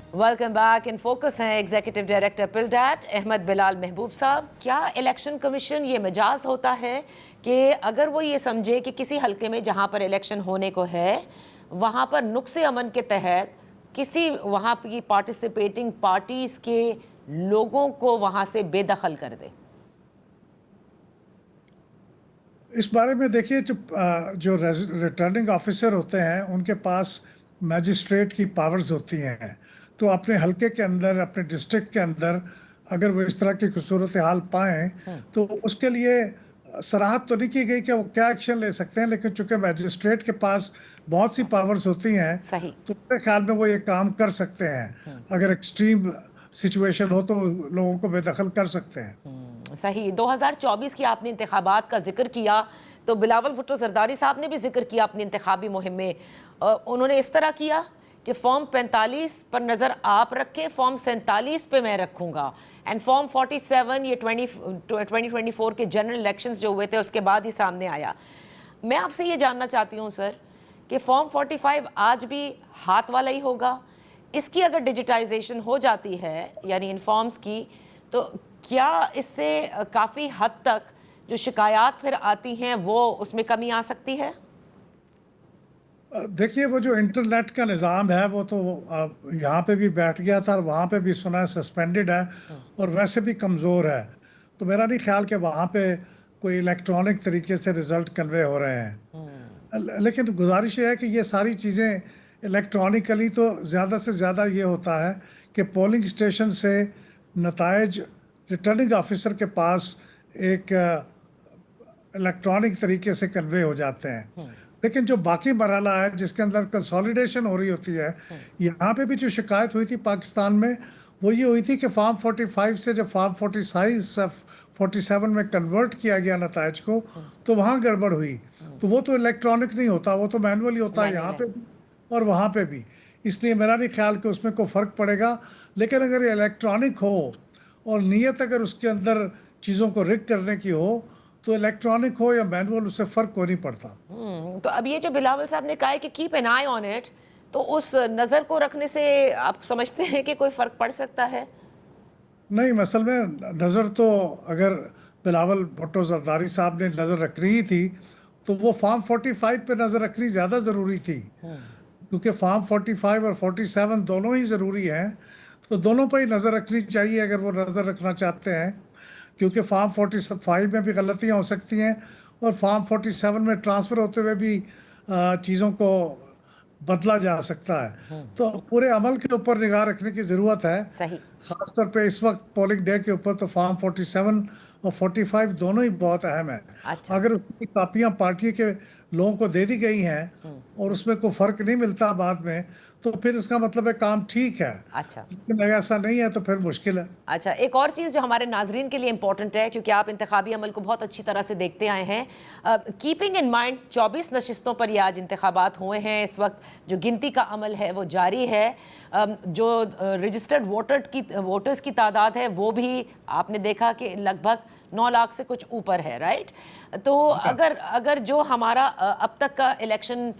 Welcome back. In focus हैं executive director पिलडैट Ahmad Bilal महबूब साहब। क्या इलेक्शन कमीशन ये मजाज होता है कि अगर वो ये समझे कि किसी हलके में जहाँ पर इलेक्शन होने को है वहाँ पर नुक्से अमन के तहत किसी वहाँ की पार्टिसिपेटिंग पार्टीज़ के लोगों को वहाँ से बेदखल कर दे? इस बारे में देखिए, जो रिटर्निंग ऑफिसर होते हैं उनके पास मैजिस्ट्रेट की पावर्स होती हैं। तो अपने हलके के अंदर, अपने डिस्ट्रिक्ट के अंदर अगर वो इस तरह की सूरत हाल पाएँ तो उसके लिए सराहत तो नहीं की गई कि वो क्या एक्शन ले सकते हैं, लेकिन चूंकि मैजिस्ट्रेट के पास बहुत सी पावर्स होती हैं सही। तो मेरे ख्याल में वो ये काम कर सकते हैं। अगर एक्सट्रीम सिचुएशन हो तो लोगों को बेदखल कर सकते हैं। सही। 2024 की आपने इंतखाबात का जिक्र किया तो बिलावल भुट्टो जरदारी साहब ने भी जिक्र किया अपनी इंतखाबी मुहिम में। उन्होंने इस तरह किया कि फॉर्म 45 पर नज़र आप रखें, फॉर्म 47 पे मैं रखूँगा, एंड फॉर्म 47 ये 2024 के जनरल इलेक्शंस जो हुए थे उसके बाद ही सामने आया। मैं आपसे ये जानना चाहती हूँ सर कि फॉर्म 45 आज भी हाथ वाला ही होगा? इसकी अगर डिजिटाइजेशन हो जाती है यानी इन फॉर्म्स की, तो क्या इससे काफ़ी हद तक जो शिकायत फिर आती हैं वो उसमें कमी आ सकती है? देखिए, वो जो इंटरनेट का निज़ाम है वो तो यहाँ पे भी बैठ गया था और वहाँ पे भी सुना है सस्पेंडेड है और वैसे भी कमज़ोर है। तो मेरा नहीं ख्याल कि वहाँ पे कोई इलेक्ट्रॉनिक तरीके से रिज़ल्ट कन्वे हो रहे हैं। लेकिन गुजारिश है कि ये सारी चीज़ें इलेक्ट्रॉनिकली, तो ज़्यादा से ज़्यादा ये होता है कि पोलिंग स्टेशन से नताइज रिटर्निंग ऑफिसर के पास एक इलेक्ट्रॉनिक तरीके से कन्वे हो जाते हैं। लेकिन जो बाकी मरहला है जिसके अंदर कंसोलिडेशन हो रही होती है, यहाँ पे भी जो शिकायत हुई थी पाकिस्तान में वो ये हुई थी कि फॉर्म 45 से जब फॉर्म 47 में कन्वर्ट किया गया नताइज को तो वहाँ गड़बड़ हुई। तो वो तो इलेक्ट्रॉनिक नहीं होता, वो तो मैनुअली होता है यहाँ पे भी और वहाँ पे भी। इसलिए मेरा नहीं ख्याल कि उसमें कोई फ़र्क पड़ेगा। लेकिन अगर ये इलेक्ट्रॉनिक हो और नीयत अगर उसके अंदर चीज़ों को रिग करने की हो तो इलेक्ट्रॉनिक हो या मैनुअल, उससे फ़र्क को नहीं पड़ता। तो अब ये जो बिलावल साहब ने कहा है कि keep an I on it, तो उस नज़र को रखने से आप समझते हैं कि कोई फ़र्क पड़ सकता है? नहीं, असल में नज़र तो अगर बिलावल भुट्टो जरदारी साहब ने नज़र रखनी ही थी तो वो फॉर्म 45 पे नज़र रखनी ज़्यादा ज़रूरी थी, क्योंकि फॉर्म 45 और 47 दोनों ही ज़रूरी हैं। तो दोनों पर ही नज़र रखनी चाहिए अगर वो नज़र रखना चाहते हैं, क्योंकि फॉर्म 45 में भी गलतियाँ हो सकती हैं और फॉर्म 47 में ट्रांसफ़र होते हुए भी चीज़ों को बदला जा सकता है। तो पूरे अमल के ऊपर निगाह रखने की ज़रूरत है। सही। ख़ासतौर पे इस वक्त पोलिंग डे के ऊपर तो फॉर्म 47 और 45 दोनों ही बहुत अहम है। अच्छा। अगर उसकी कापियाँ पार्टी के लोगों को दे दी गई हैं और उसमें कोई फ़र्क नहीं मिलता बाद में, तो फिर इसका मतलब है काम ठीक है। अच्छा। लेकिन अगर ऐसा नहीं है तो फिर मुश्किल है। अच्छा, एक और चीज़ जो हमारे नाजरीन के लिए इम्पोर्टेंट है, क्योंकि आप इंतखाबी अमल को बहुत अच्छी तरह से देखते आए हैं, कीपिंग इन माइंड 24 नशिस्तों पर ये आज इंतखाबात हुए हैं। इस वक्त जो गिनती का अमल है वो जारी है। जो रजिस्टर्ड वोटर्स की तादाद है वो भी आपने देखा कि लगभग 9 लाख से कुछ ऊपर है, राइट? तो अगर जो हमारा अब तक का इलेक्शन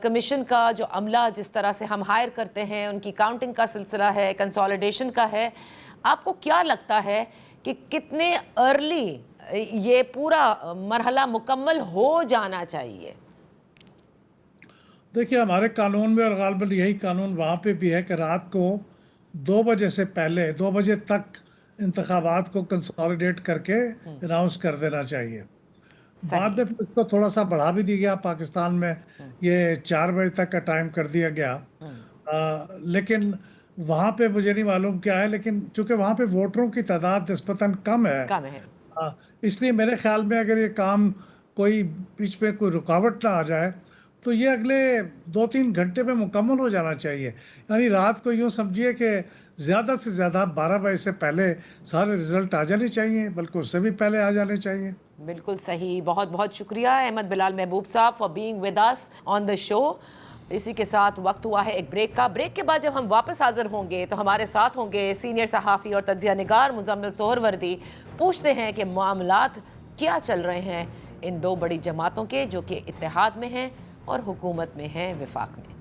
कमीशन का जो अमला जिस तरह से हम हायर करते हैं, उनकी काउंटिंग का सिलसिला है, कंसोलिडेशन का है, आपको क्या लगता है कि कितने अर्ली ये पूरा मरहला मुकम्मल हो जाना चाहिए? देखिए, हमारे कानून में और गालबन यही कानून वहाँ पे भी है कि रात को 2 बजे से पहले 2 बजे तक इंतखाबात को कंसोलिडेट करके अनाउंस कर देना चाहिए। बाद में फिर उसको थोड़ा सा बढ़ा भी दिया गया, पाकिस्तान में ये 4 बजे तक का टाइम कर दिया गया। लेकिन वहाँ पे मुझे नहीं मालूम क्या है, लेकिन चूंकि वहाँ पे वोटरों की तादाद निस्बतन कम है, इसलिए मेरे ख्याल में अगर ये काम कोई बीच में कोई रुकावट ना आ जाए तो ये अगले 2-3 घंटे में मुकम्मल हो जाना चाहिए। यानी रात को यूँ समझिए कि ज़्यादा से ज़्यादा 12 बजे से पहले सारे रिजल्ट आ जाने चाहिए, बल्कि उससे भी पहले आ जाने चाहिए। बिल्कुल सही। बहुत बहुत शुक्रिया अहमद बिलाल महबूब साहब for being with us on the show. इसी के साथ वक्त हुआ है एक ब्रेक का। ब्रेक के बाद जब हम वापस हाजिर होंगे तो हमारे साथ होंगे सीनियर सहाफ़ी और तज्ज़िया निगार मुज़म्मिल सोहरवर्दी। पूछते हैं कि मामलात क्या चल रहे हैं इन दो बड़ी जमातों के जो कि इत्तेहाद में हैं और हुकूमत में हैं, विफाक में।